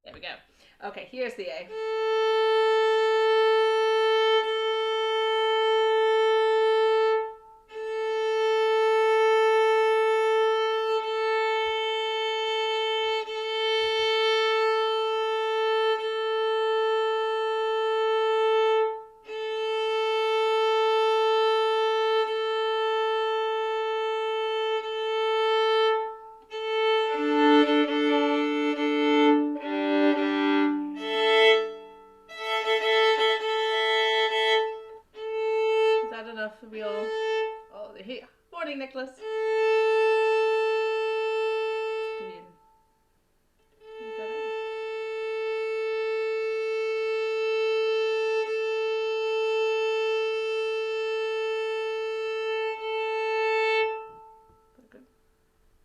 There we go. Okay, here's the A. Oh, they're here. Morning, Nicholas.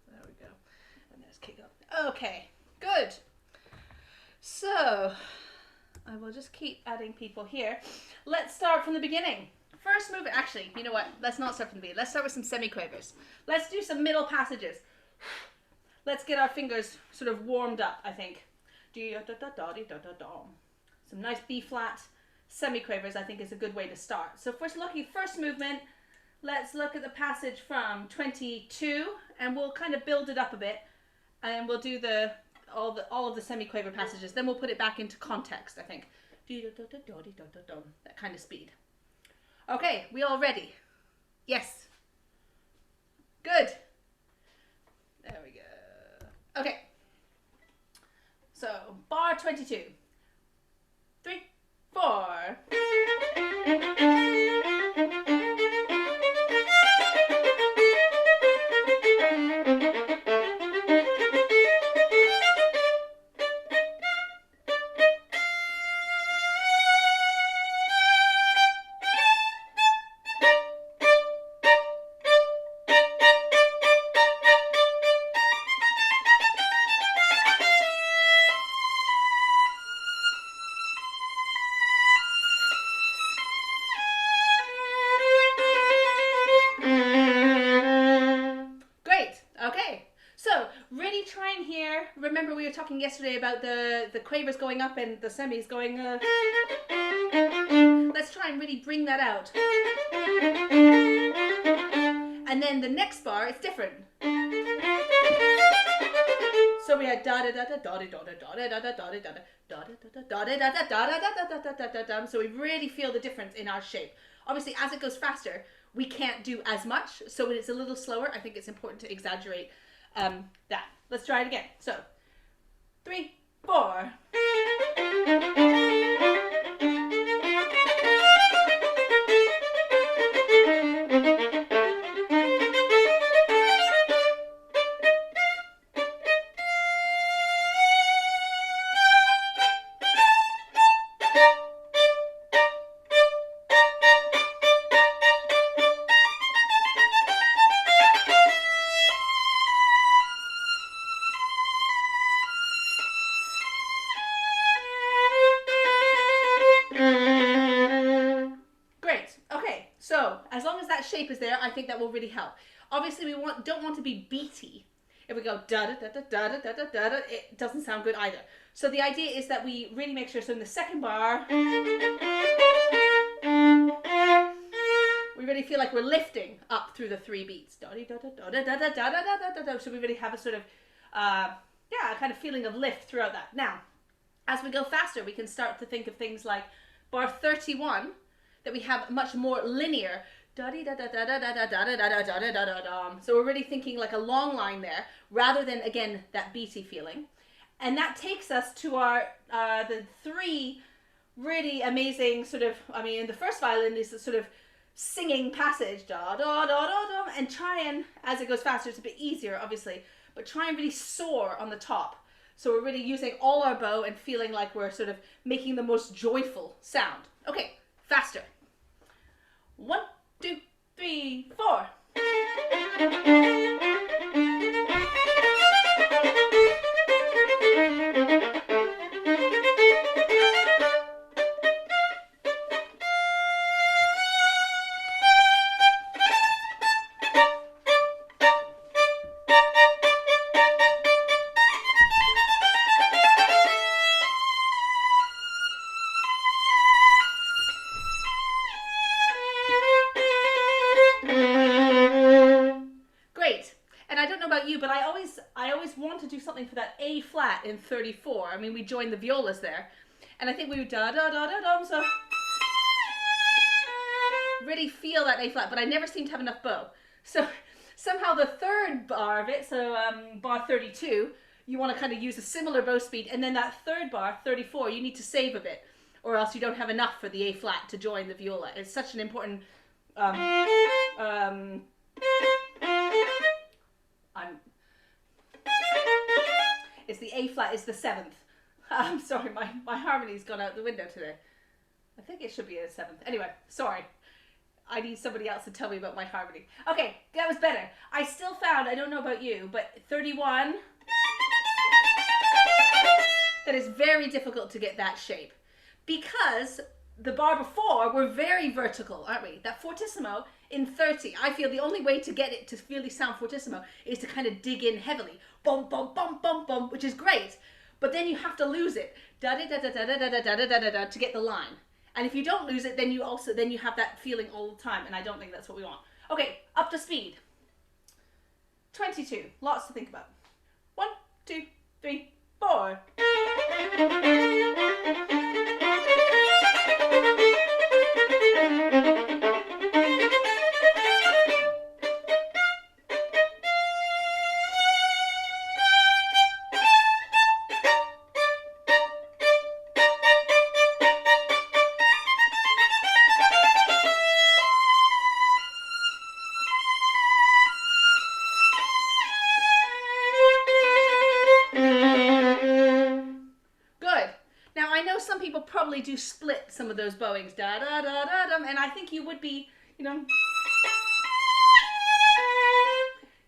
There we go. And there's kick up. Okay, good. So, I will just keep adding people here. Let's start from the beginning. First movement, actually, you know what? Let's not start from the beginning. Let's start with some semiquavers. Let's do some middle passages. Let's get our fingers sort of warmed up, I think. Some nice B flat semiquavers, I think, is a good way to start. So first movement, let's look at the passage from 22, and we'll kind of build it up a bit, and we'll do all of the semiquaver passages. Then we'll put it back into context, I think. That kind of speed. Okay, we all ready? Yes. Good. There we go. Okay. So, bar 22. 3, 4. Remember we were talking yesterday about the quavers going up and the semis going let's try and really bring that out. And then the next bar, it's different. So we had da da da da da da da da da da da da da da. So we really feel the difference in our shape. Obviously, as it goes faster, we can't do as much. So when it's a little slower, I think it's important to exaggerate that. Let's try it again. So 3, 4. Shape is there, I think that will really help. Obviously, we don't want to be beaty. If we go da da da da da da da da da, it doesn't sound good either. So the idea is that we really make sure. So in the second bar, we really feel like we're lifting up through the 3 beats. Da da da da da da da da da da da. So we really have a sort of a kind of feeling of lift throughout that. Now, as we go faster, we can start to think of things like bar 31, that we have much more linear. So we're really thinking like a long line there, rather than, again, that beaty feeling. And that takes us to our the 3 really amazing sort of, in the first violin is a sort of singing passage, da da da da da, and try and, as it goes faster, it's a bit easier, obviously, but try and really soar on the top. So we're really using all our bow and feeling like we're sort of making the most joyful sound. Okay, faster. 1, 2, 3, 4. something for that A flat in 34. I mean, we joined the violas there. And I think we would da da da da dum, so really feel that A flat, but I never seem to have enough bow. So somehow the third bar of it, so bar 32, you want to kind of use a similar bow speed, and then that third bar, 34, you need to save a bit, or else you don't have enough for the A flat to join the viola. It's such an important it's the A flat is the 7th. I'm sorry, my harmony's gone out the window today. I think it should be a 7th. Anyway, sorry. I need somebody else to tell me about my harmony. Okay, that was better. I still found, I don't know about you, but 31, that is very difficult to get that shape. Because the bar before, we're very vertical, aren't we? That fortissimo in 30, I feel the only way to get it to really sound fortissimo is to kind of dig in heavily. Bum, bum, bum, bum, bum, which is great. But then you have to lose it. Da da da da da da da da da da da da to get the line. And if you don't lose it, then you have that feeling all the time, and I don't think that's what we want. Okay, up to speed. 22, lots to think about. 1, 2, 3, 4. Probably do split some of those bowings, da da da da dum, and I think you would be, you know,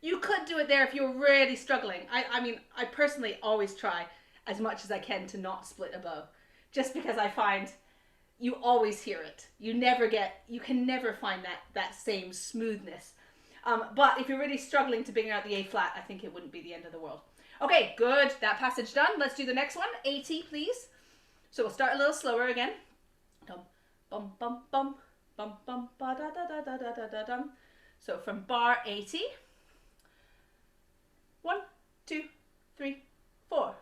you could do it there if you're really struggling. I mean, I personally always try as much as I can to not split a bow, just because I find you always hear it. You can never find that same smoothness. But if you're really struggling to bring out the A flat, I think it wouldn't be the end of the world. Okay, good. That passage done. Let's do the next one. 80, please. So we'll start a little slower again. Dum, bum, bum, bum, bum, bum, ba, da, da, da, da, da, da, da, dum. So from bar 80. 1, 2, 3, 4.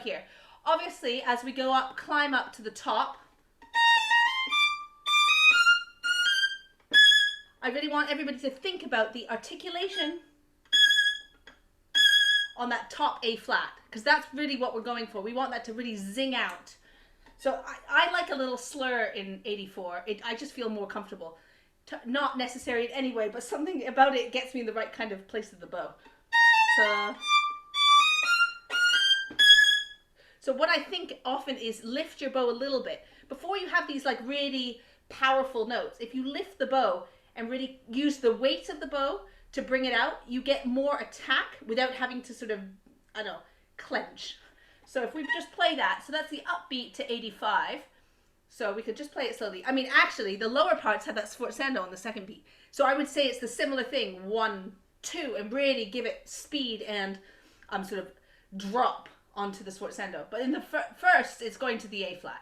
Here. Obviously, as we go up, climb up to the top, I really want everybody to think about the articulation on that top A flat, because that's really what we're going for. We want that to really zing out. So I like a little slur in 84. I just feel more comfortable. Not necessary in any way, but something about it gets me in the right kind of place of the bow. So what I think often is lift your bow a little bit. Before you have these like really powerful notes, if you lift the bow and really use the weight of the bow to bring it out, you get more attack without having to sort of, I don't know, clench. So if we just play that, so that's the upbeat to 85. So we could just play it slowly. I mean, actually, the lower parts have that sforzando on the second beat. So I would say it's the similar thing, 1, 2, and really give it speed and sort of drop onto the sforzando. But in the first, it's going to the A flat.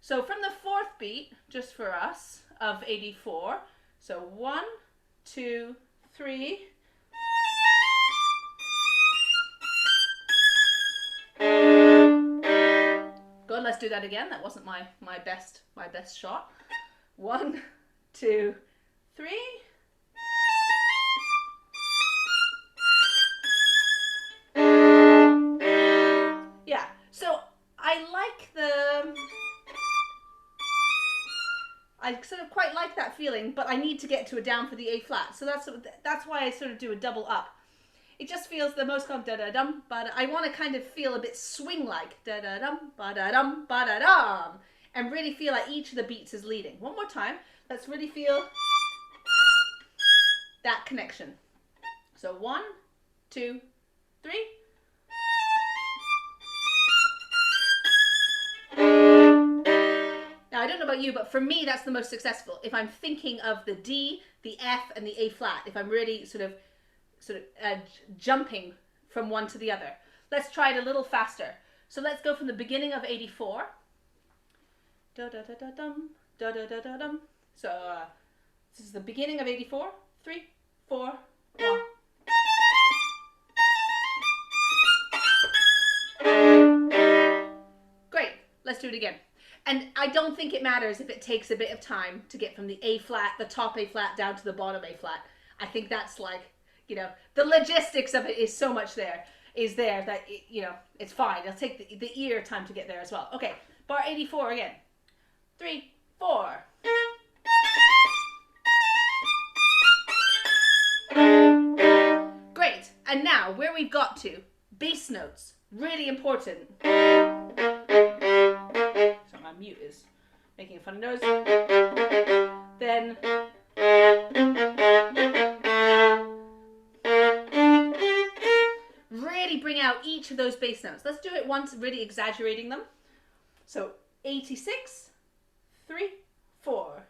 So from the fourth beat, just for us, of 84, so 1, 2, 3. Good, let's do that again. That wasn't my best shot. 1, 2, 3. Yeah, so I sort of quite like that feeling, but I need to get to a down for the A flat. So that's why I sort of do a double up. it just feels the most calm, da-da-dum, but I want to kind of feel a bit swing-like, da-da-dum, ba-da-dum, ba-da-dum, and really feel like each of the beats is leading. One more time. Let's really feel that connection. So 1, 2, 3. Now, I don't know about you, but for me, that's the most successful. If I'm thinking of the D, the F, and the A flat, if I'm really sort of jumping from one to the other. Let's try it a little faster. So let's go from the beginning of 84. Da da da da dum, da da da da dum. So this is the beginning of 84. 3, 4, 1. Great. Let's do it again. And I don't think it matters if it takes a bit of time to get from the A flat, the top A flat, down to the bottom A flat. I think that's like, you know, the logistics of it is so much that, you know, it's fine. It'll take the ear time to get there as well. Okay, bar 84 again. 3, 4. Great. And now, where we've got to, bass notes, really important. So my mute is making a funny noise. Then really bring out each of those bass notes. Let's do it once, really exaggerating them. So 86, 3, 4.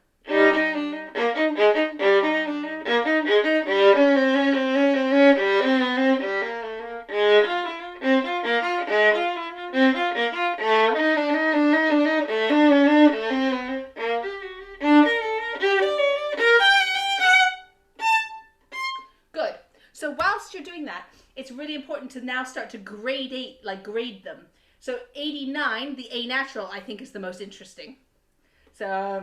Good. So whilst you're doing that, it's really important to now start to grade them. So 89, the A natural, I think is the most interesting. So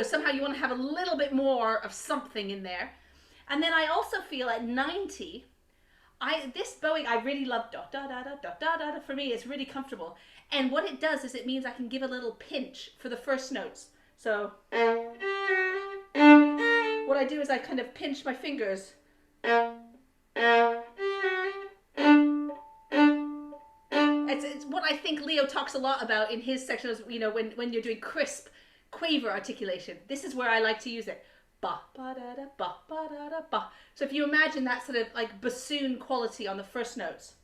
somehow you want to have a little bit more of something in there. And then I also feel at 90, this bowing, I really love da da da da da da da. For me, it's really comfortable. And what it does is it means I can give a little pinch for the first notes. So what I do is I kind of pinch my fingers. It's what I think Leo talks a lot about in his sections, you know, when you're doing crisp quaver articulation. This is where I like to use it. Ba ba da da ba ba da da ba. So if you imagine that sort of like bassoon quality on the first notes.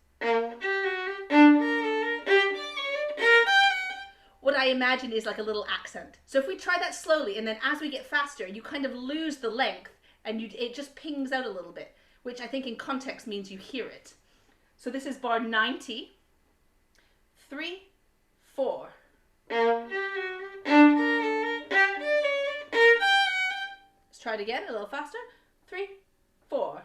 What I imagine is like a little accent. So if we try that slowly, and then as we get faster, you kind of lose the length, and it just pings out a little bit, which I think in context means you hear it. So this is bar 90. 3, 4. Let's try it again, a little faster. 3, 4.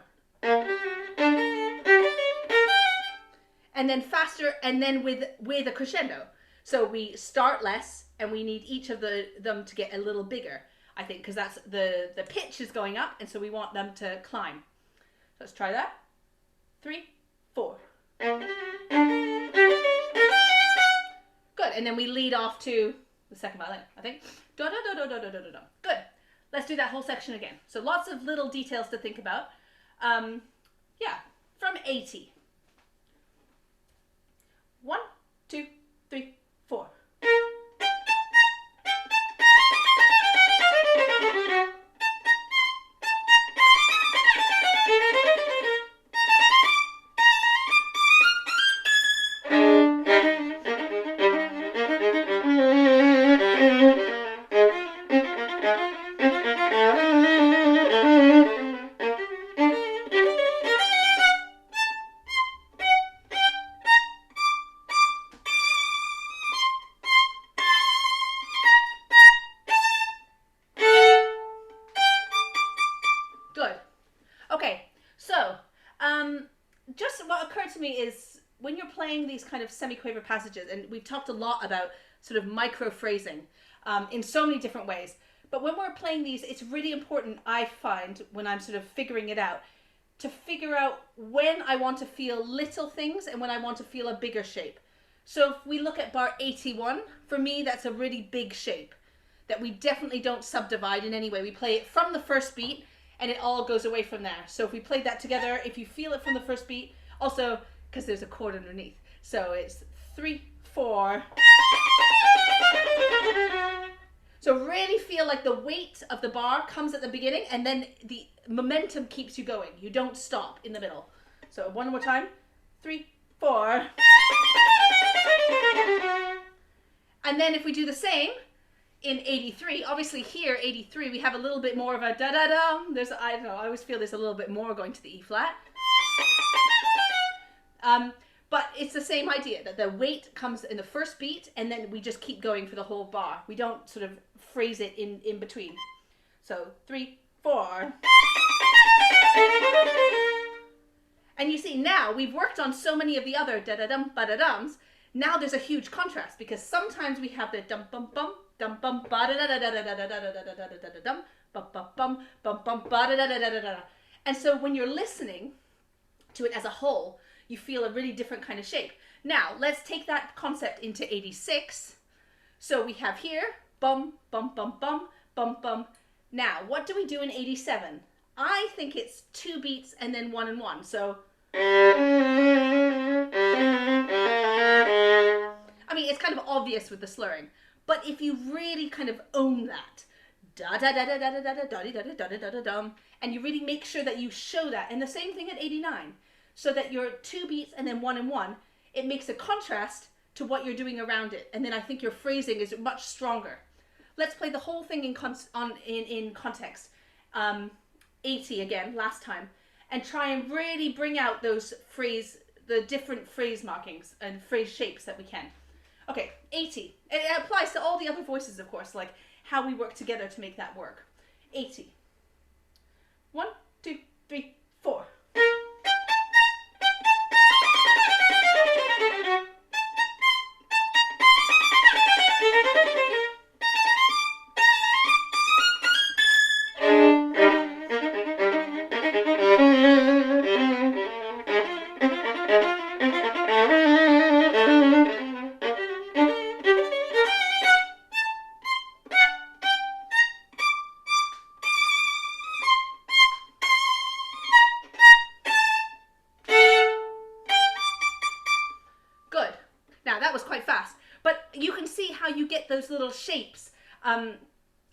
And then faster, and then with a crescendo. So we start less, and we need each of them to get a little bigger, I think, because that's the pitch is going up, and so we want them to climb. Let's try that. 3, 4. Good, and then we lead off to the second violin, I think. Da da da da da da da da. Good. Let's do that whole section again. So lots of little details to think about. Yeah, from 80. 1, 2, 3, 4. Just what occurred to me is when you're playing these kind of semi-quaver passages, and we've talked a lot about sort of micro-phrasing in so many different ways, but when we're playing these, it's really important, I find, when I'm sort of figuring it out, to figure out when I want to feel little things and when I want to feel a bigger shape. So if we look at bar 81, for me, that's a really big shape that we definitely don't subdivide in any way. We play it from the first beat, and it all goes away from there. So if we played that together, if you feel it from the first beat, also because there's a chord underneath. So it's 3, 4. So really feel like the weight of the bar comes at the beginning, and then the momentum keeps you going. You don't stop in the middle. So one more time. 3, 4. And then if we do the same in 83, obviously here, 83, we have a little bit more of a da-da-dum. There's, I don't know, I always feel there's a little bit more going to the E flat. But it's the same idea, that the weight comes in the first beat, and then we just keep going for the whole bar. We don't sort of phrase it in between. So 3, 4. And you see now, we've worked on so many of the other da-da-dum, ba-da-dums. Now there's a huge contrast, because sometimes we have the dum-bum-bum, dum-bum, ba-da-da-da-da-da-da-da-da-da-da-da-dum, bum-bum-bum, bum-bum, ba-da-da-da-da-da-da. And so when you're listening to it as a whole, you feel a really different kind of shape. Now, let's take that concept into 86. So we have here, bum, bum, bum, bum, bum, bum. Now, what do we do in 87? I think it's 2 beats and then 1 and 1. So, I mean, it's kind of obvious with the slurring, but if you really kind of own that, da da da da da da da da da da da da da dum, and you really make sure that you show that, and the same thing at 89, so that you're 2 beats and then 1 and 1, it makes a contrast to what you're doing around it, and then I think your phrasing is much stronger. Let's play the whole thing in context. 80 again, last time, and try and really bring out those the different phrase markings and phrase shapes that we can. Okay, 80. It applies to all the other voices, of course, like how we work together to make that work. 80. 1, 2, 3, 4. Those little shapes,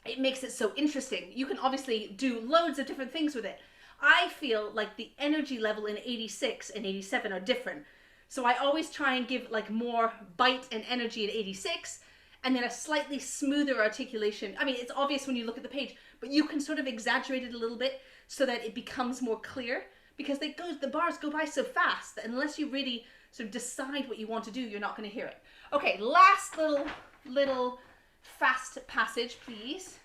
it makes it so interesting. You can obviously do loads of different things with it. I feel like the energy level in 86 and 87 are different. So I always try and give like more bite and energy in 86, and then a slightly smoother articulation. I mean, it's obvious when you look at the page, but you can sort of exaggerate it a little bit so that it becomes more clear, because the bars go by so fast that unless you really sort of decide what you want to do, you're not going to hear it. Okay, last little fast passage, please.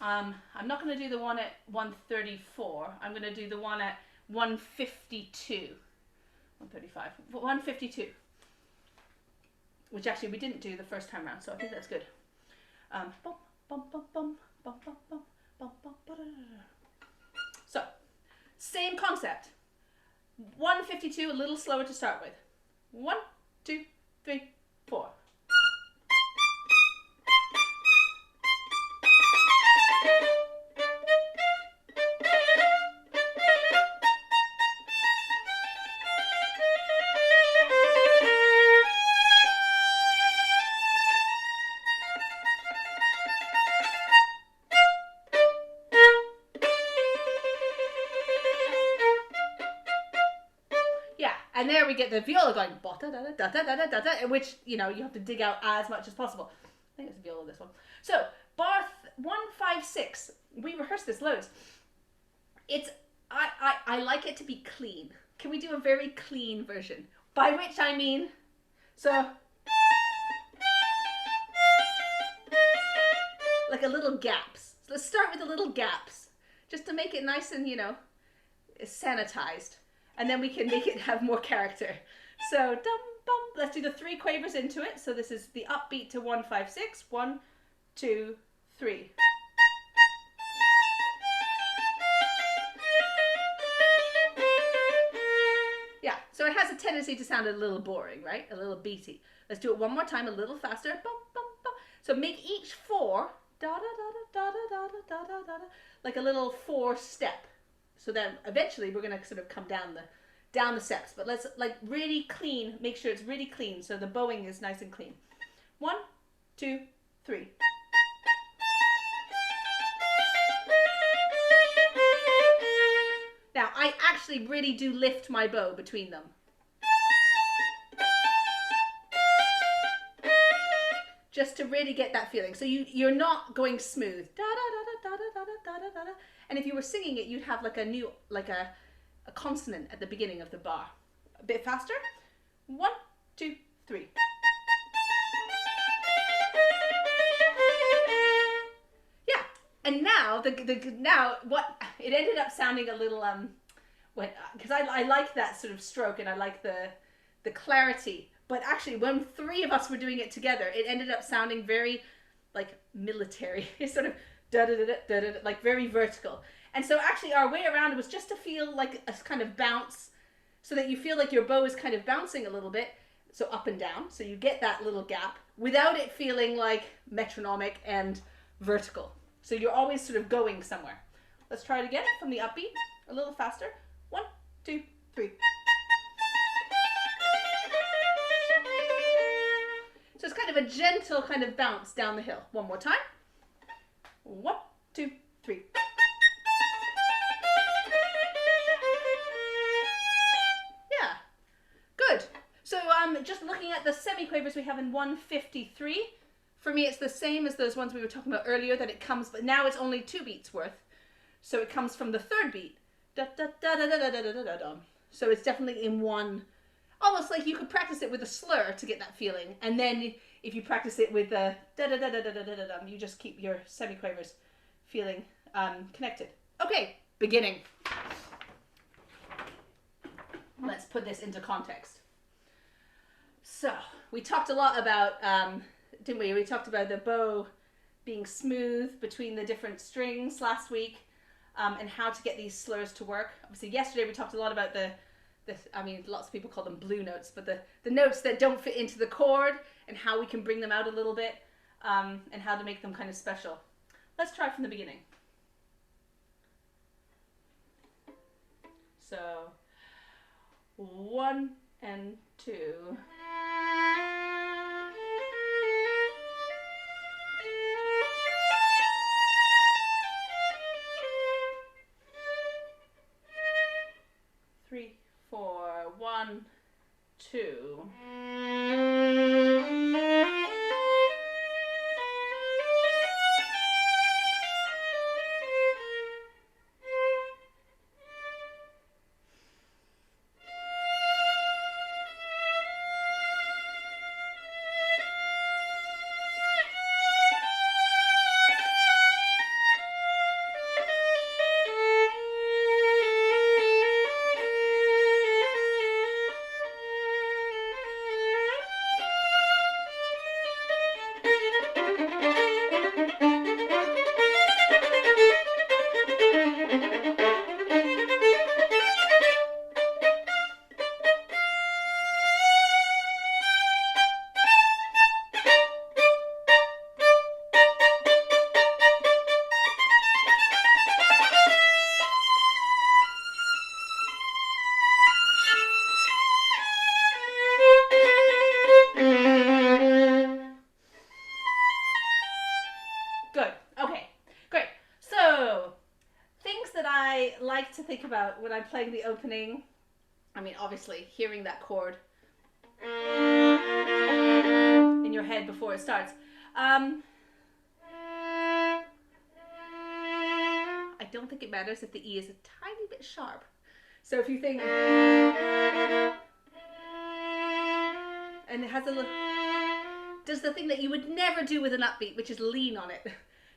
I'm not going to do the one at 134. I'm going to do the one at 152. 135. 152. Which actually we didn't do the first time around, so I think that's good. So, same concept. 152, a little slower to start with. 1, 2, 3, 4. And there we get the viola going, in which, you know, you have to dig out as much as possible. I think it's a viola, this one. So, bar 156, we rehearsed this loads. I like it to be clean. Can we do a very clean version? By which I mean, so, like a little gaps. So let's start with the little gaps, just to make it nice and, you know, sanitized. And then we can make it have more character. So, dum, bum. Let's do the 3 quavers into it. So this is the upbeat to 156. 1, 2, 3. Yeah, so it has a tendency to sound a little boring, right? A little beaty. Let's do it one more time, a little faster. Bum, bum, bum. So make each 4 da da da da da da da da da, like a little 4-step. So then eventually we're gonna sort of come down the steps. But let's like really clean. Make sure it's really clean so the bowing is nice and clean. 1, 2, 3. Now I actually really do lift my bow between them. Just to really get that feeling. So you're not going smooth. Da, da, da, da, da, da, da, da, da. And if you were singing it, you'd have like a consonant at the beginning of the bar. A bit faster. 1, 2, 3. Yeah. And now now what it ended up sounding a little because I like that sort of stroke and I like the clarity. But actually, when 3 of us were doing it together, it ended up sounding very, like, military. It's sort of da-da-da-da-da-da, like very vertical. And so actually our way around it was just to feel like a kind of bounce, so that you feel like your bow is kind of bouncing a little bit, so up and down. So you get that little gap without it feeling like metronomic and vertical. So you're always sort of going somewhere. Let's try it again from the upbeat, a little faster. 1, 2, 3. So it's kind of a gentle kind of bounce down the hill. One more time. 1, 2, 3. Yeah, good. So just looking at the semiquavers we have in 153, for me it's the same as those ones we were talking about earlier, that it comes, but now it's only 2 beats worth. So it comes from the 3rd beat. Da, da, da, da, da, da, da, da, da, da. So it's definitely in one. Almost like you could practice it with a slur to get that feeling, and then if you practice it with the da da da da da da da da, you just keep your semiquavers feeling connected. Okay, beginning. Let's put this into context. So we talked a lot about, didn't we? We talked about the bow being smooth between the different strings last week, and how to get these slurs to work. Obviously, yesterday we talked a lot about lots of people call them blue notes, but the notes that don't fit into the chord and how we can bring them out a little bit, and how to make them kind of special. Let's try from the beginning. So 1 and 2. 3, 4, 1, 2. To think about when I'm playing the opening. I mean, obviously, hearing that chord in your head before it starts. I don't think it matters if the E is a tiny bit sharp. So if you think, and it has a little, does the thing that you would never do with an upbeat, which is lean on it.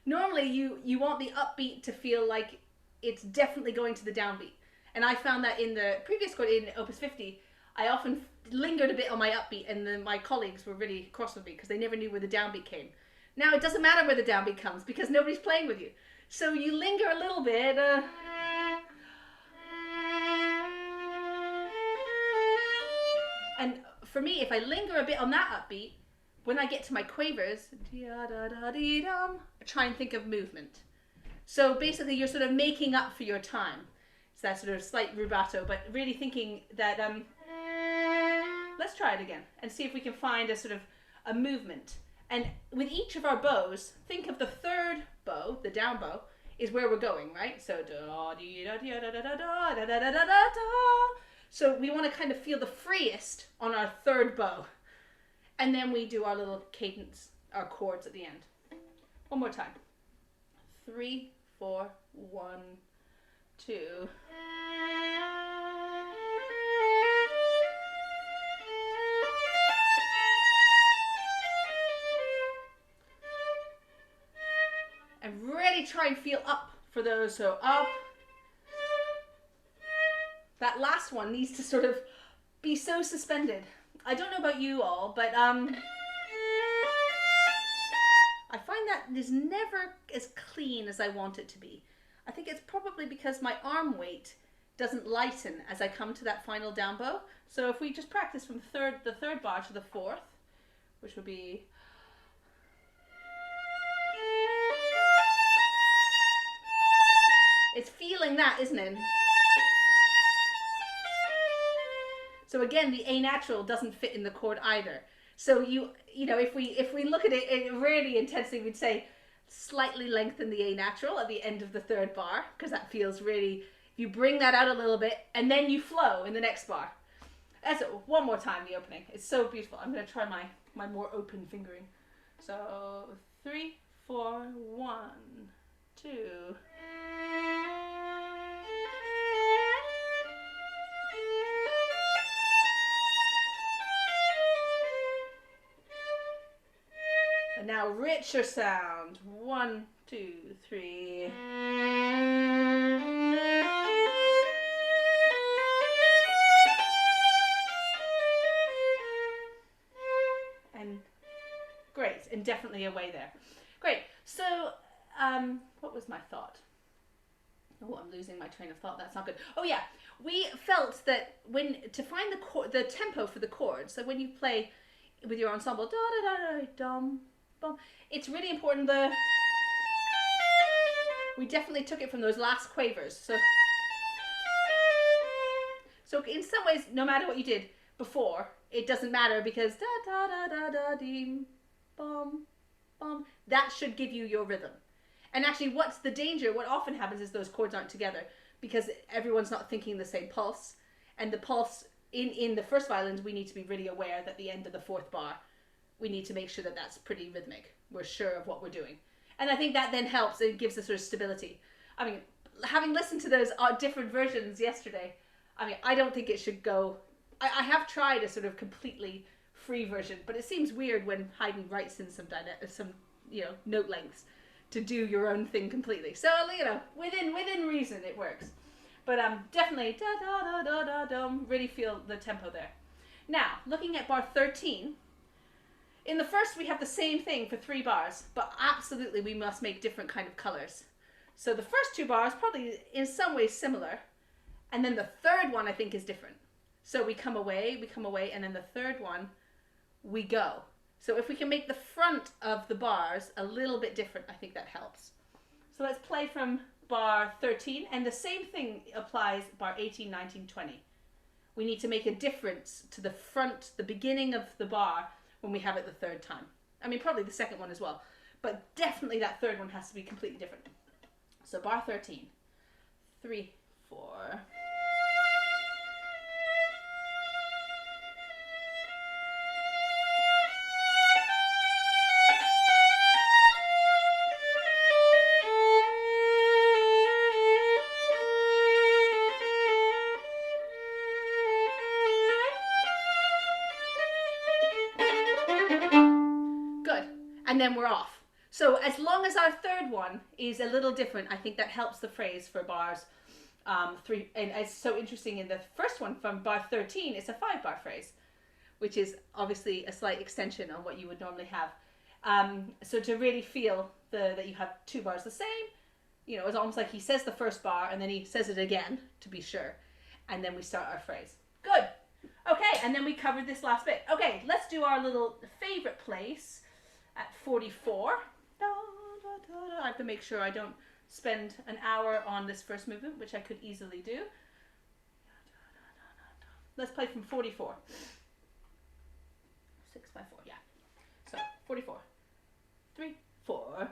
Normally, you want the upbeat to feel like it's definitely going to the downbeat. And I found that in the previous chord, in Opus 50, I often lingered a bit on my upbeat, and then my colleagues were really cross with me because they never knew where the downbeat came. Now it doesn't matter where the downbeat comes because nobody's playing with you. So you linger a little bit. And for me, if I linger a bit on that upbeat, when I get to my quavers, try and think of movement. So basically you're sort of making up for your time. It's that sort of slight rubato, but really thinking that, let's try it again and see if we can find a sort of a movement. And with each of our bows, think of the third bow, the down bow, is where we're going, right? So so we want to kind of feel the freest on our third bow. And then we do our little cadence, our chords at the end. One more time. 3, 4, 1, 2. And really try and feel up for those. So up. That last one needs to sort of be so suspended. I don't know about you all, but I find that is never as clean as I want it to be. I think it's probably because my arm weight doesn't lighten as I come to that final down bow. So if we just practice from the third bar to the fourth, which would be... It's feeling that, isn't it? So again, the A natural doesn't fit in the chord either. So you know, if we look at it really intensely, we'd say slightly lengthen the A natural at the end of the third bar, because that feels really, you bring that out a little bit and then you flow in the next bar. That's it. One more time, the opening. It's so beautiful. I'm going to try my more open fingering. So 3, 4, 1, 2. And now richer sound. 1, 2, 3. And great, and definitely away there. Great. So, what was my thought? Oh, I'm losing my train of thought. That's not good. Oh yeah, we felt that to find the tempo for the chords. So when you play with your ensemble, da da da da dum. It's really important we definitely took it from those last quavers. So in some ways, no matter what you did before, it doesn't matter, because da da da da da dim bum bum, that should give you your rhythm. And actually what's the danger, what often happens is those chords aren't together because everyone's not thinking the same pulse. And the pulse in the first violins, we need to be really aware that the end of the fourth bar, we need to make sure that that's pretty rhythmic. We're sure of what we're doing. And I think that then helps. It gives a sort of stability. I mean, having listened to those different versions yesterday, I mean, I don't think it should go... I have tried a sort of completely free version, but it seems weird when Haydn writes in some note lengths to do your own thing completely. So, you know, within reason, it works. But definitely, da-da-da-da-da-dum, really feel the tempo there. Now, looking at bar 13... In the first, we have the same thing for 3 bars, but absolutely we must make different kind of colors. So the first 2 bars probably in some ways similar, and then the third one I think is different. So we come away, and then the third one, we go. So if we can make the front of the bars a little bit different, I think that helps. So let's play from bar 13, and the same thing applies bar 18, 19, 20. We need to make a difference to the front, the beginning of the bar, when we have it the third time. I mean, probably the second one as well, but definitely that third one has to be completely different. So bar 13, 3, 4. And then we're off. So as long as our third one is a little different, I think that helps the phrase for bars 3. And it's so interesting, in the first one from bar 13, it's a 5-bar phrase, which is obviously a slight extension on what you would normally have. So to really feel that you have 2 bars the same, you know, it's almost like he says the first bar and then he says it again to be sure. And then we start our phrase. Good. Okay, and then we covered this last bit. Okay, let's do our little favorite place at 44. I have to make sure I don't spend an hour on this first movement, which I could easily do. Let's play from 44. 6 by 4, yeah. So, 44. 3, 4.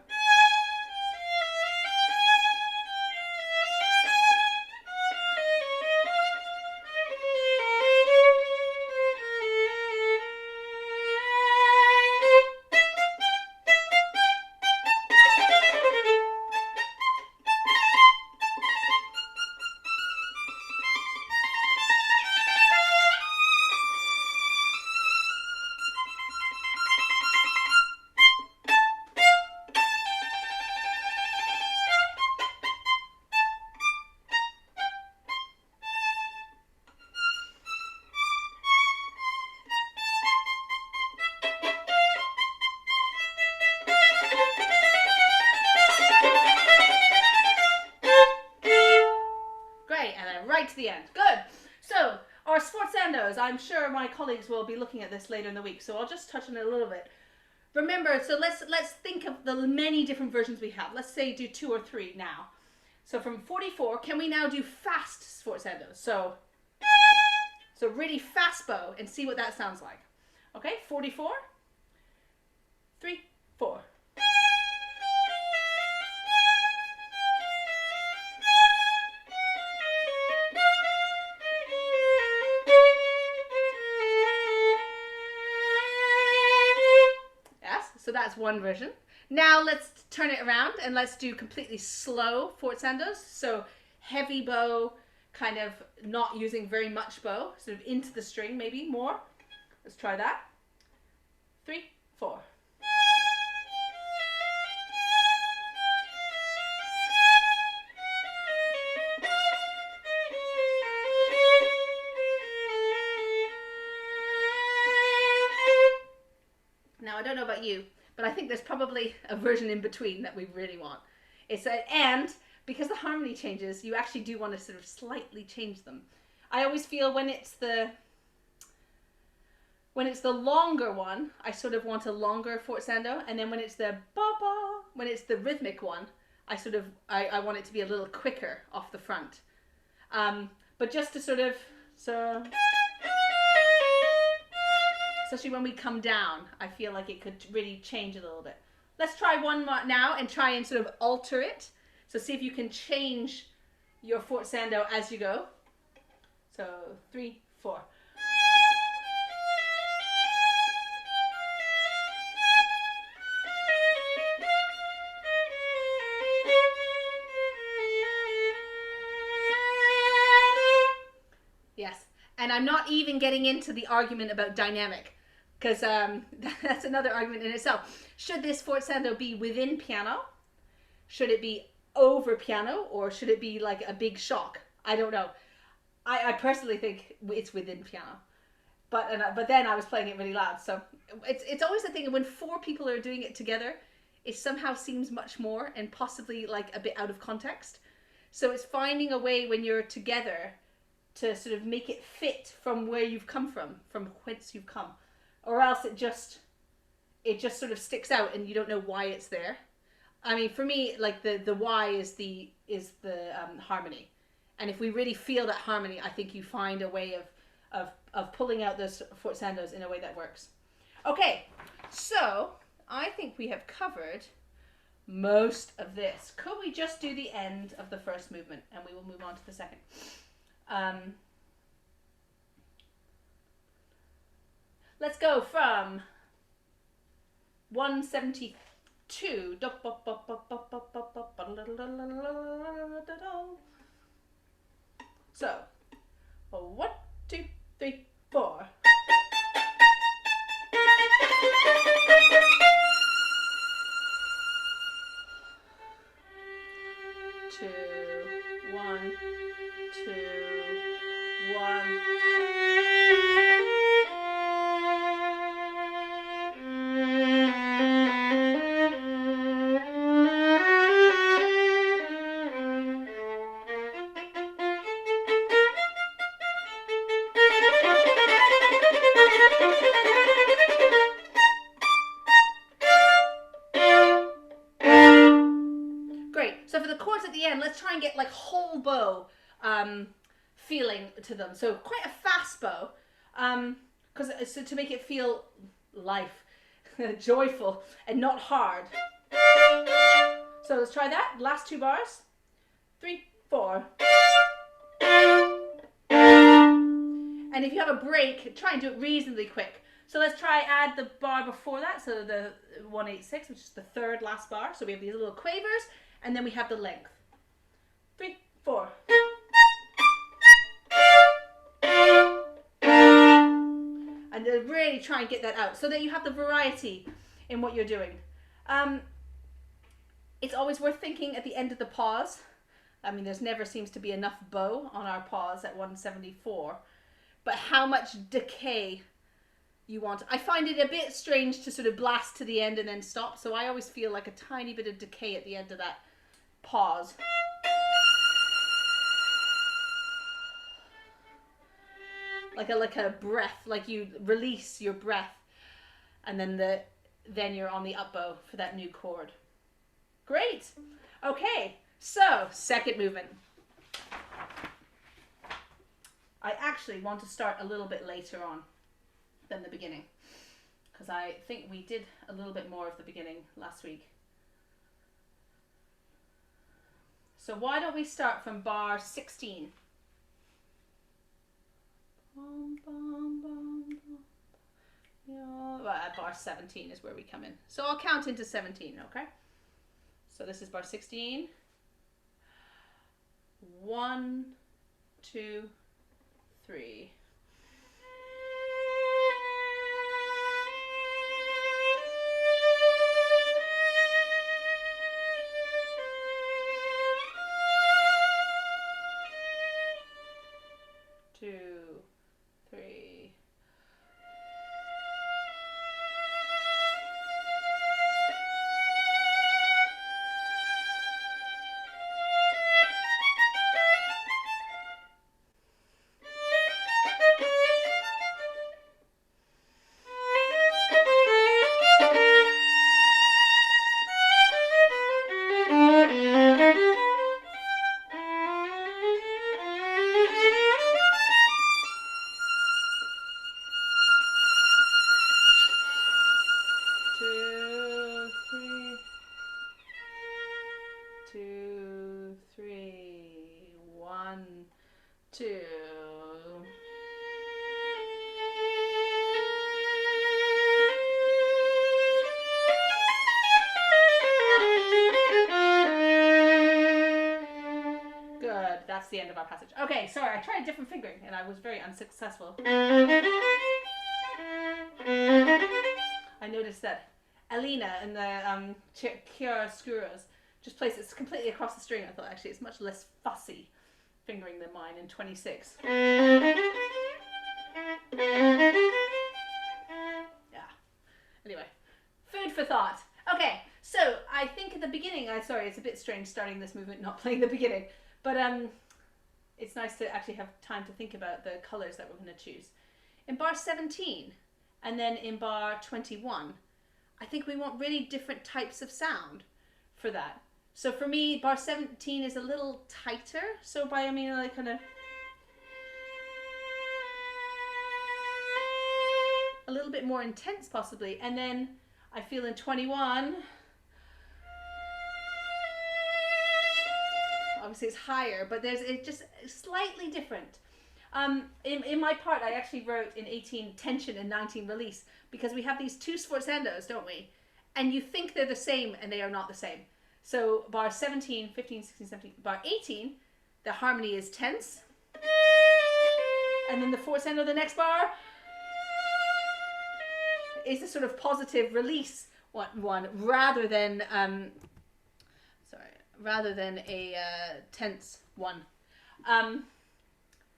Right to the end. Good. So, our sforzandos, I'm sure my colleagues will be looking at this later in the week, so I'll just touch on it a little bit. Remember, so let's think of the many different versions we have. Let's say do 2 or 3 now. So from 44, can we now do fast sforzandos? So really fast bow and see what that sounds like. Okay, 44, 3, 4. So that's one version. Now let's turn it around and let's do completely slow forzandos. So heavy bow, kind of not using very much bow, sort of into the string maybe more. Let's try that. 3, 4. Now I don't know about you, but I think there's probably a version in between that we really want. It's and because the harmony changes, you actually do want to sort of slightly change them. I always feel when it's the longer one, I sort of want a longer forzando, and then when it's the ba-ba, when it's the rhythmic one, I want it to be a little quicker off the front. But just to sort of especially when we come down, I feel like it could really change a little bit. Let's try one more now and try and sort of alter it. So see if you can change your forzando as you go. So 3, 4. Yes, and I'm not even getting into the argument about dynamic, because that's another argument in itself. Should this forzando be within piano? Should it be over piano, or should it be like a big shock? I don't know. I personally think it's within piano, but then I was playing it really loud. So it's always the thing when 4 people are doing it together, it somehow seems much more and possibly like a bit out of context. So it's finding a way when you're together to sort of make it fit from where you've come from whence you've come, or else it just sort of sticks out and you don't know why it's there. I mean, for me, like the why is the harmony, and if we really feel that harmony, I think you find a way of pulling out those forzandos in a way that works. Okay, so I think we have covered most of this. Could we just do the end of the first movement and we will move on to the second? Let's go from 172. So, 1, 2, 3, 4. 2, 1, 2, 1. the end, let's try and get like whole bow feeling to them. So quite a fast bow, so to make it feel life, joyful and not hard. So let's try that. Last 2 bars. 3, 4. And if you have a break, try and do it reasonably quick. So let's try add the bar before that. So the 186, which is the 3rd last bar. So we have these little quavers, and then we have the length. 3, 4. And then really try and get that out so that you have the variety in what you're doing. It's always worth thinking at the end of the pause. I mean, there's never seems to be enough bow on our pause at 174, but how much decay you want. I find it a bit strange to sort of blast to the end and then stop, so I always feel like a tiny bit of decay at the end of that pause. Like a breath, like you release your breath, and then you're on the up bow for that new chord. Great. Okay, so 2nd movement. I actually want to start a little bit later on than the beginning, because I think we did a little bit more of the beginning last week. So why don't we start from bar 16? Well, at bar 17 is where we come in. So I'll count into 17, okay? So this is bar 16. 1, 2, 3. That's the end of our passage. Okay, sorry, I tried a different fingering and I was very unsuccessful. I noticed that Alina in the chiaroscuros just placed it completely across the string. I thought actually it's much less fussy fingering than mine in 26. Yeah. Anyway, food for thought. Okay, so I think at the beginning, sorry, it's a bit strange starting this movement not playing the beginning, but it's nice to actually have time to think about the colors that we're going to choose. In bar 17 and then in bar 21, I think we want really different types of sound for that. So for me, bar 17 is a little tighter. So I mean like kind of a little bit more intense possibly. And then I feel in 21, obviously it's higher, but it's just slightly different. In my part, I actually wrote in 18 tension and 19 release, because we have these 2 sforzendos, don't we? And you think they're the same, and they are not the same. So bar 17, 15, 16, 17, bar 18, the harmony is tense. And then the sforzendo, the next bar, is a sort of positive release one rather than a tense one.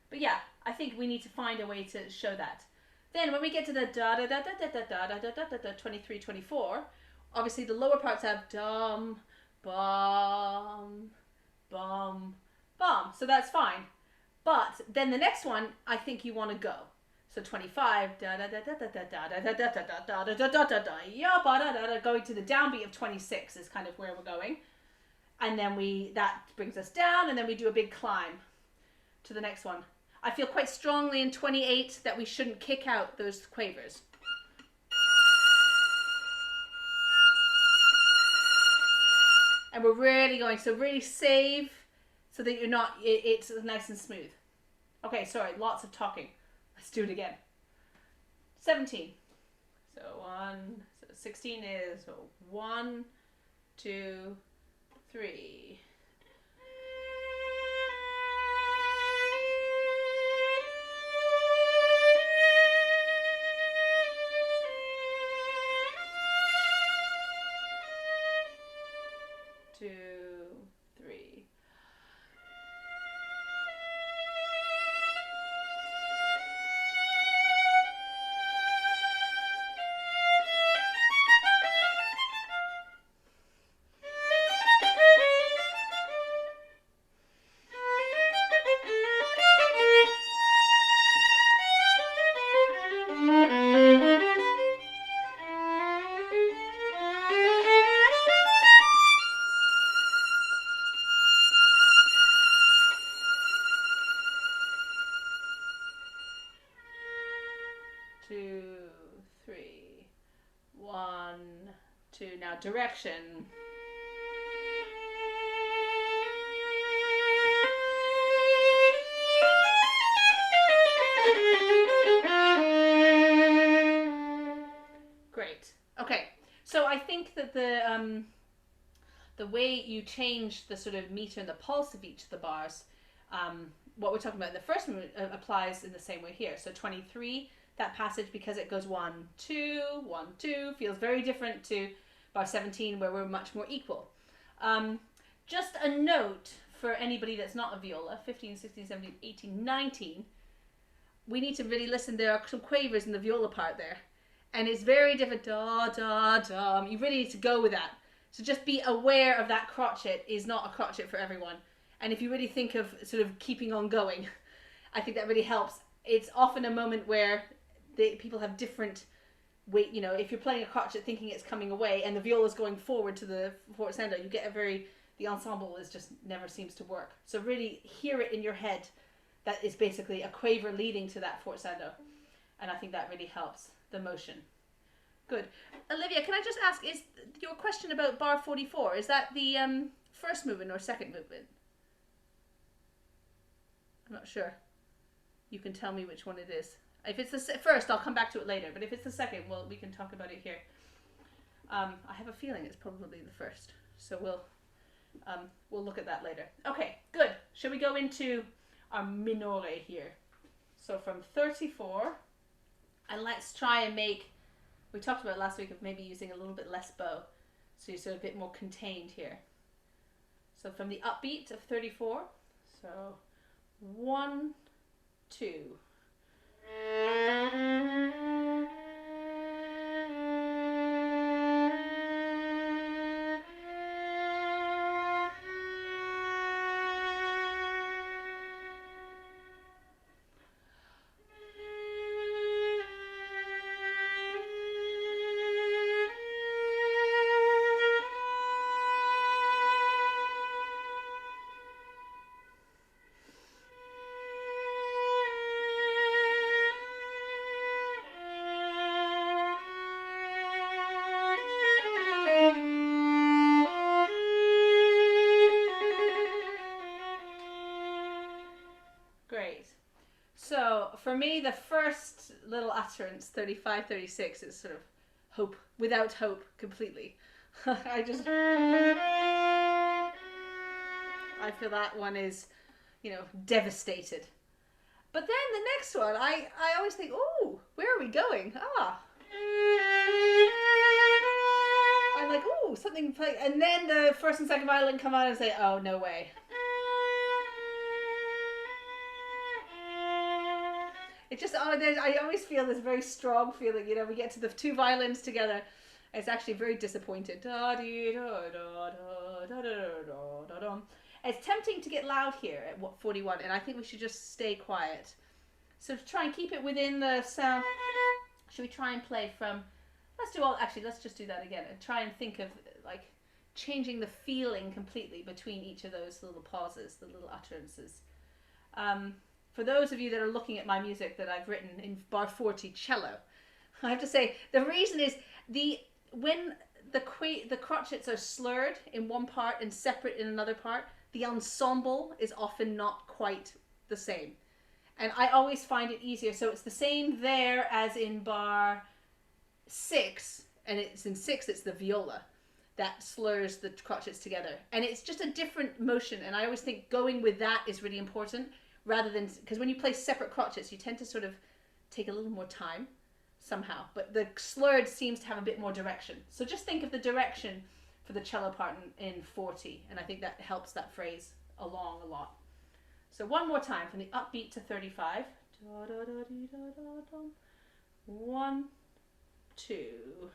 But yeah, I think we need to find a way to show that. Then when we get to the da da da da da da da da da da da 23, 24, obviously the lower parts have dum, bum, bum, bum. So that's fine. But then the next one, I think you want to go. So 25, da da da da da da da da da da da da da da da da da, yeah, ba da da da, going to the downbeat of 26 is kind of where we're going. And then that brings us down, and then we do a big climb to the next one. I feel quite strongly in 28 that we shouldn't kick out those quavers. And we're really going, so really save so that you're not, it's nice and smooth. Okay, sorry, lots of talking. Let's do it again. 17. So 16 is 1, 2, 3. Now direction. Great. Okay. So I think that the way you change the sort of meter and the pulse of each of the bars, what we're talking about in the first movement applies in the same way here. So 23, that passage, because it goes 1, 2, 1, 2, feels very different to bar 17 where we're much more equal. Just a note for anybody that's not a viola, 15, 16, 17, 18, 19, we need to really listen. There are some quavers in the viola part there, and it's very different. Da, da, da. You really need to go with that. So just be aware of that crotchet is not a crotchet for everyone. And if you really think of sort of keeping on going, I think that really helps. It's often a moment where people have different weight, you know, if you're playing a crotchet thinking it's coming away and the viola's going forward to the forzando, you get the ensemble is just never seems to work. So really hear it in your head that is basically a quaver leading to that forzando. And I think that really helps the motion. Good. Olivia, can I just ask, is your question about bar 44, is that the first movement or second movement? I'm not sure. You can tell me which one it is. If it's the first, I'll come back to it later. But if it's the second, well, we can talk about it here. I have a feeling it's probably the first. So we'll look at that later. Okay, good. Shall we go into our minore here? So from 34, and let's try and make, we talked about last week of maybe using a little bit less bow. So you're sort of a bit more contained here. So from the upbeat of 34, so 1, 2. So for me, the first little utterance, 35, 36, is sort of hope, without hope, completely. I feel that one is, you know, devastated. But then the next one, I always think, oh, where are we going? I'm like, oh, something, and then the first and second violin come out and say, oh, no way. It just, I always feel this very strong feeling, you know, we get to the two violins together, it's actually very disappointed. It's tempting to get loud here at 41, and I think we should just stay quiet. So to try and keep it within the sound, should we try and play from, let's just do that again, and try and think of, like, changing the feeling completely between each of those little pauses, the little utterances. For those of you that are looking at my music that I've written in bar 40 cello, I have to say the reason is when the crotchets are slurred in one part and separate in another part, the ensemble is often not quite the same. And I always find it easier. So it's the same there as in bar 6, and it's in 6 it's the viola that slurs the crotchets together. And it's just a different motion, and I always think going with that is really important, rather than, because when you play separate crotchets you tend to sort of take a little more time somehow, but the slurred seems to have a bit more direction. So just think of the direction for the cello part in 40, and I think that helps that phrase along a lot. So one more time from the upbeat to 35. 1, 2.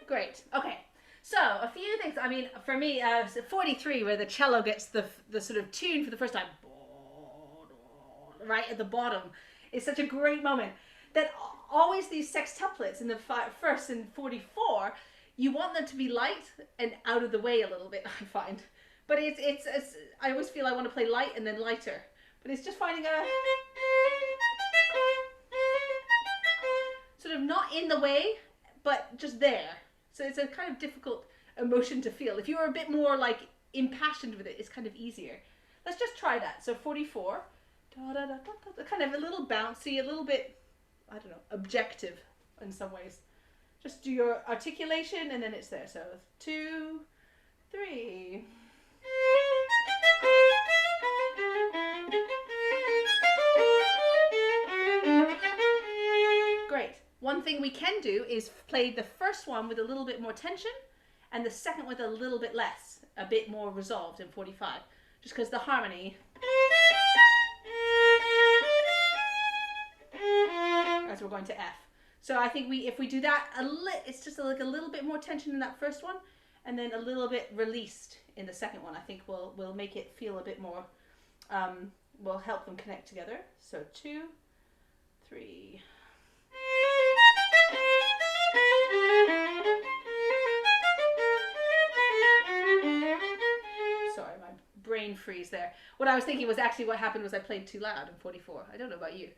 Great. Okay. So a few things. I mean, for me, 43, where the cello gets the sort of tune for the first time, right at the bottom, is such a great moment. That always these sextuplets in the first and 44, you want them to be light and out of the way a little bit, I find. But it's I always feel I want to play light and then lighter. But it's just finding a sort of not in the way, but just there. So it's a kind of difficult emotion to feel. If you're a bit more like impassioned with it, it's kind of easier. Let's just try that. So 44, kind of a little bouncy, a little bit, I don't know, objective in some ways. Just do your articulation and then it's there. So 2, 3. Great. One thing we can do is play the first one with a little bit more tension and the second with a little bit less, a bit more resolved in 45, just because the harmony, as we're going to F. So I think if we do that, it's just like a little bit more tension in that first one and then a little bit released in the second one. I think we'll make it feel a bit more, we'll help them connect together. So 2, 3. Sorry, my brain freeze there. What I was thinking was actually what happened was I played too loud in 44. I don't know about you.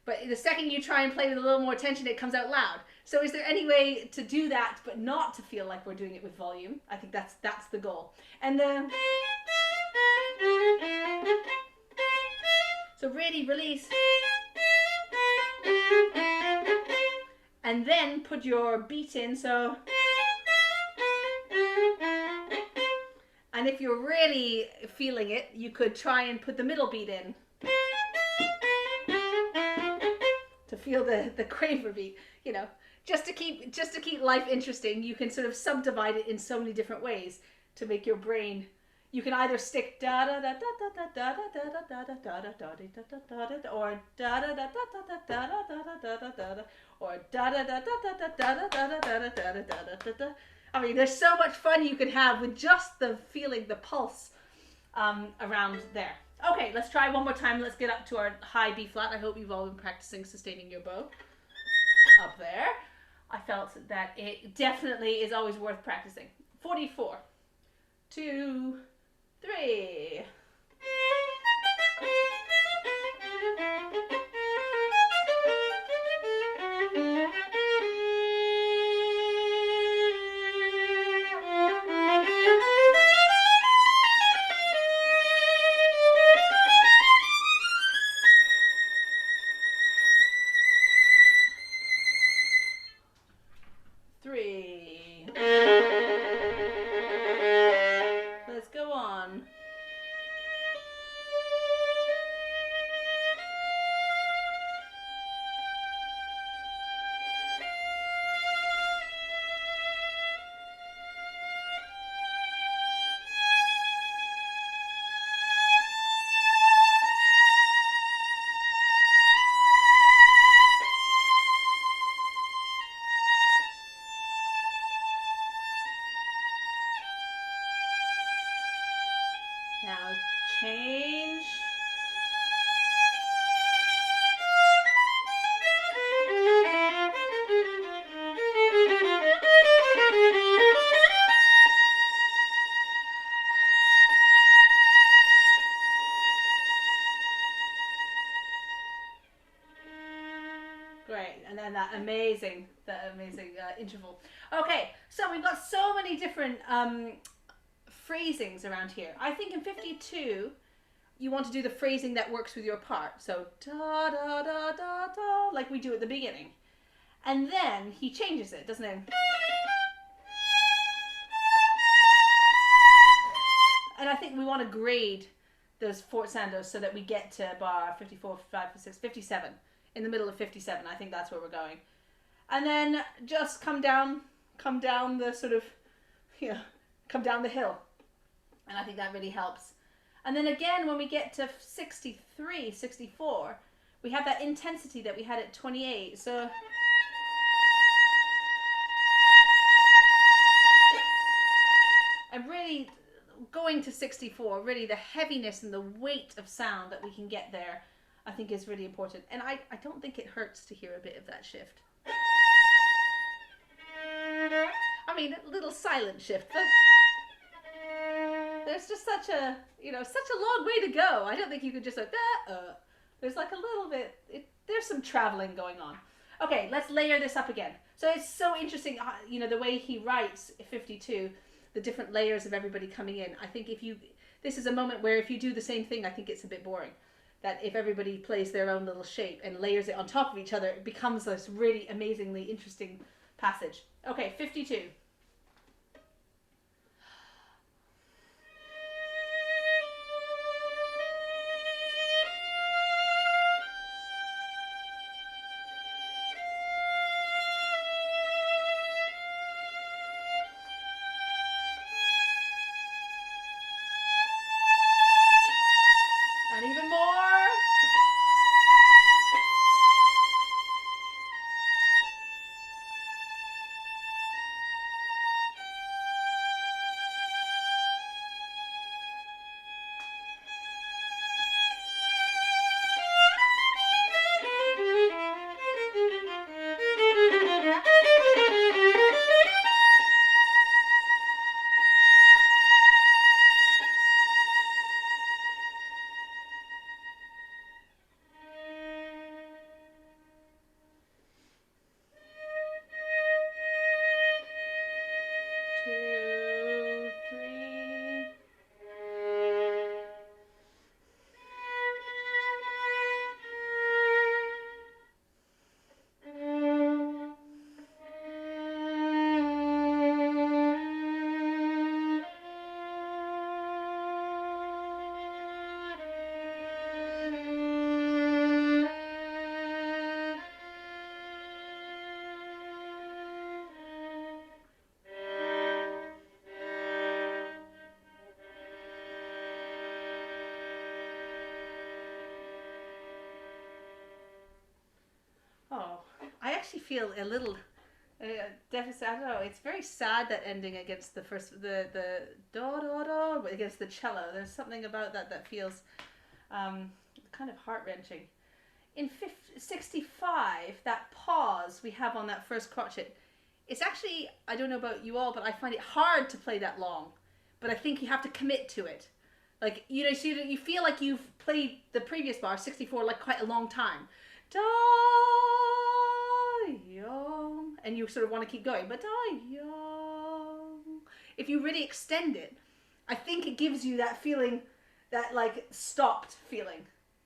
But the second you try and play with a little more tension, it comes out loud. So is there any way to do that, but not to feel like we're doing it with volume? I think that's the goal. And then, so really release. And then put your beat in, so. And if you're really feeling it, you could try and put the middle beat in. To feel the quaver beat, you know, just to keep life interesting, you can sort of subdivide it in so many different ways to make your brain. You can either stick da da da da da da da da da da da da da da da, or da da da da da da da da da da da, or da da da da da da da da da da da da da. I mean, there's so much fun you can have with just the feeling, the pulse around there. Okay, let's try one more time. Let's get up to our high B flat. I hope you've all been practicing sustaining your bow up there. I felt that it definitely is always worth practicing. 44, 2, 3. Let's go on. Now change. Great, and then that amazing interval. Okay, so we've got so many different phrasings around here. I think in 52, you want to do the phrasing that works with your part. So da da da da da, like we do at the beginning. And then he changes it, doesn't he? And I think we want to grade those forzados so that we get to bar 54, 5, 6, 57. In the middle of 57, I think that's where we're going. And then just come down the sort of, come down the hill. And I think that really helps. And then again, when we get to 63, 64, we have that intensity that we had at 28. So and really going to 64, really the heaviness and the weight of sound that we can get there, I think is really important. And I don't think it hurts to hear a bit of that shift. I mean, a little silent shift, but there's just such a long way to go. I don't think you could just like, there's like a little bit, there's some traveling going on. Okay, let's layer this up again. So it's so interesting, the way he writes 52, the different layers of everybody coming in. I think this is a moment where if you do the same thing, I think it's a bit boring. That if everybody plays their own little shape and layers it on top of each other, it becomes this really amazingly interesting passage. Okay, 52. And even more. Oh, I actually feel a little deficit. I don't know. It's very sad, that ending against the first, the do do do against the cello. There's something about that feels Kind of heart-wrenching. In 65, that pause we have on that first crotchet, it's actually, I don't know about you all, but I find it hard to play that long. But I think you have to commit to it. Like, you know, so you feel like you've played the previous bar, 64, like quite a long time. Da young, and you sort of want to keep going, but da young. If you really extend it, I think it gives you that feeling, that like stopped feeling.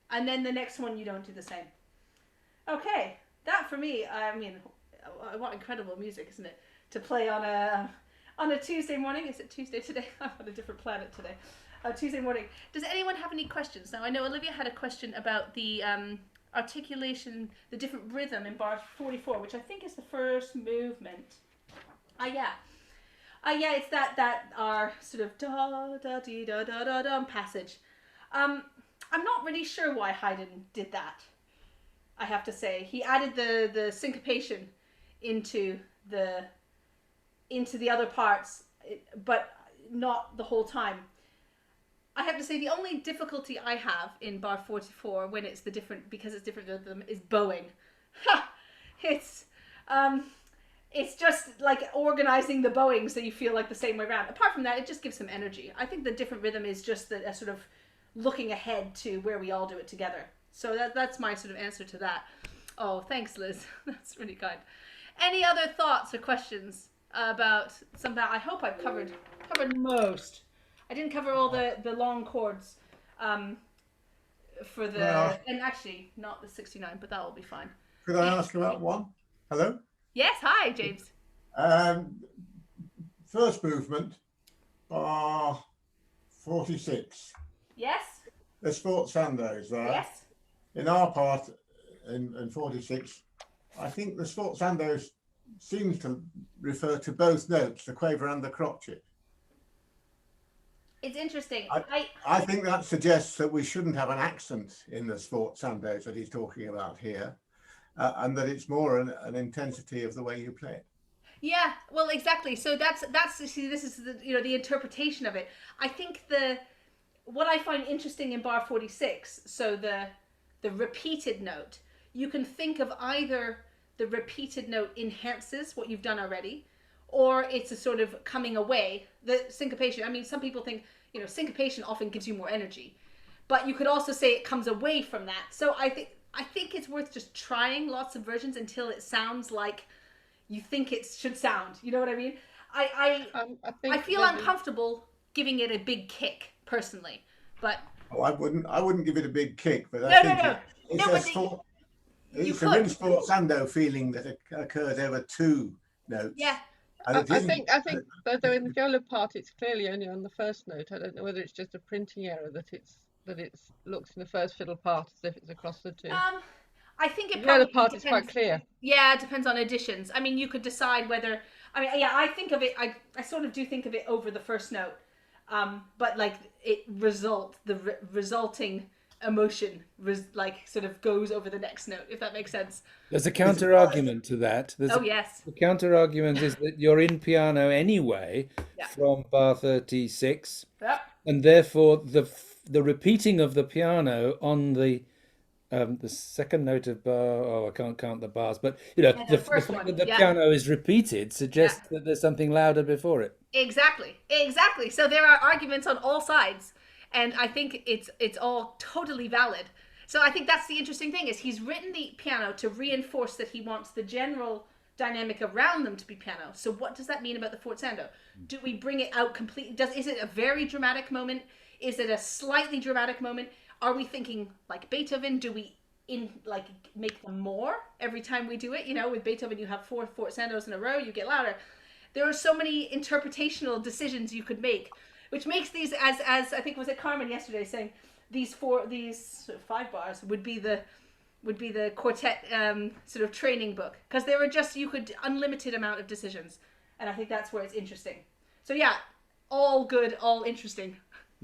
And then the next one you don't do the same. Okay, that for me, I mean, what incredible music, isn't it? To play on a Tuesday morning. Is it Tuesday today? I'm on a different planet today. Tuesday morning. Does anyone have any questions? Now, I know Olivia had a question about the articulation, the different rhythm in bar 44, which I think is the first movement. Yeah, it's that our sort of da da dee da da da da passage. I'm not really sure why Haydn did that. I have to say, he added the syncopation into the other parts, but not the whole time. I have to say, the only difficulty I have in bar 44 when it's because it's different rhythm is bowing. It's just like organizing the bowing so you feel like the same way around. Apart from that, it just gives some energy. I think the different rhythm is just a sort of looking ahead to where we all do it together. So that's my sort of answer to that. Oh, thanks, Liz. That's really kind. Any other thoughts or questions about something? I hope I've covered most. I didn't cover all the long chords for the and actually not the 69, but that will be fine. Could I ask about one? Hello? Yes, hi, James. First movement, bar 46. Yes. The sforzandos there. Yes. In our part, in 46, I think the sforzandos seems to refer to both notes, the quaver and the crotchet. It's interesting. I think that suggests that we shouldn't have an accent in the sforzandos that he's talking about here, and that it's more an intensity of the way you play it. Yeah, well, exactly. So that's see, this is the interpretation of it. I think what I find interesting in bar 46, so the repeated note, you can think of either the repeated note enhances what you've done already, or it's a sort of coming away. The syncopation, I mean, some people think, syncopation often gives you more energy, but you could also say it comes away from that. So I think it's worth just trying lots of versions until it sounds like you think it should sound. You know what I mean? I feel uncomfortable giving it a big kick personally, but I wouldn't give it a big kick, but it's a ring sforzando feeling that occurs over two notes. Yeah. I think though in the viola part it's clearly only on the first note. I don't know whether it's just a printing error that it looks in the first fiddle part as if it's across the two. I think the viola part is quite clear. Yeah, it depends on additions. I mean, you could decide whether. I mean, yeah, I think of it. I sort of do think of it over the first note, but like the resulting emotion sort of goes over the next note, if that makes sense. There's a counter argument to that. Yes. The counter argument is that you're in piano anyway from bar 36, and therefore the repeating of the piano on the second note of bar. Oh, I can't count the bars, but the fact that the piano is repeated suggests that there's something louder before it. Exactly. So there are arguments on all sides. And I think it's all totally valid. So I think that's the interesting thing, is he's written the piano to reinforce that he wants the general dynamic around them to be piano. So what does that mean about the forzando? Do we bring it out completely? Is it a very dramatic moment? Is it a slightly dramatic moment? Are we thinking like Beethoven? Do we make them more every time we do it? With Beethoven you have 4 forzandos in a row, you get louder. There are so many interpretational decisions you could make, which makes these, as I think, was it Carmen yesterday saying, these 5 bars would be the quartet sort of training book, because they were just, you could unlimited amount of decisions, and I think that's where it's interesting. So yeah, all good, all interesting.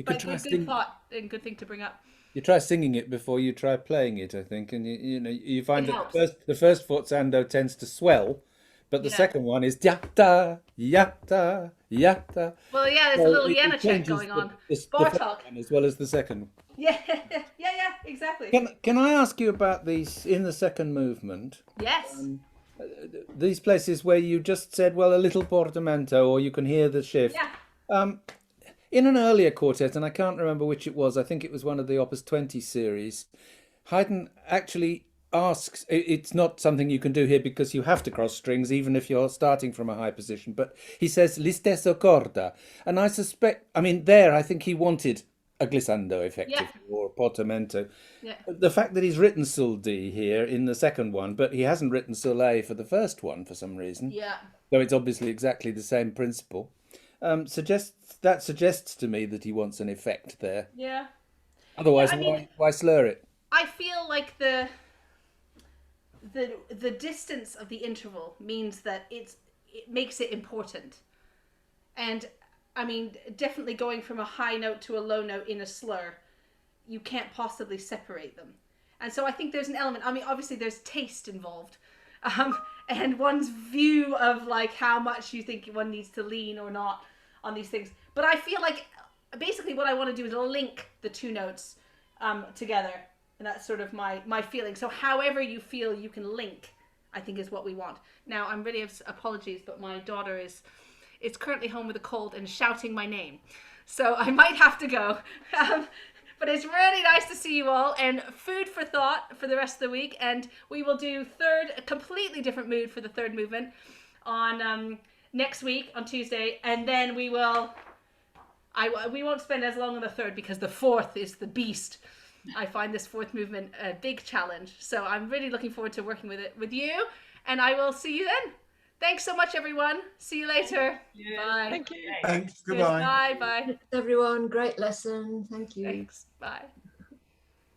But good thought and good thing to bring up. You try singing it before you try playing it, I think, and you find it that the first forzando tends to swell But the Yeah. second one is yata, yata, yata. Well, yeah, there's a So little it Yana check changes going on. the first Bartok. one as well as the second. Yeah, yeah, exactly. Can I ask you about these in the second movement? Yes. These places where you just said, well, a little portamento, or you can hear the shift. Yeah. In an earlier quartet, and I can't remember which it was, I think it was one of the Opus 20 series, Haydn actually asks, it's not something you can do here because you have to cross strings even if you're starting from a high position, but he says l'istesso corda. And I suspect, I mean, there I think he wanted a glissando effectively, or a portamento. Yeah. The fact that he's written sul D here in the second one, but he hasn't written sul A for the first one for some reason. Yeah. So it's obviously exactly the same principle. Suggests to me that he wants an effect there. Yeah. Otherwise, I mean, why slur it? I feel like the distance of the interval means that it makes it important. And I mean, definitely going from a high note to a low note in a slur, you can't possibly separate them. And so I think there's an element, I mean, obviously there's taste involved. And one's view of like how much you think one needs to lean or not on these things. But I feel like basically what I want to do is link the two notes together. And that's sort of my feeling. So however you feel you can link, I think is what we want. Now, I'm really apologies, but my daughter is currently home with a cold and shouting my name. So I might have to go. But it's really nice to see you all, and food for thought for the rest of the week. And we will do a completely different mood for the third movement on next week on Tuesday. And then we won't spend as long on the third because the fourth is the beast. I find this fourth movement a big challenge. So I'm really looking forward to working with you. And I will see you then. Thanks so much, everyone. See you later. Bye. Thank you. Thanks. Goodbye. Bye. Everyone, great lesson. Thank you. Thanks. Bye.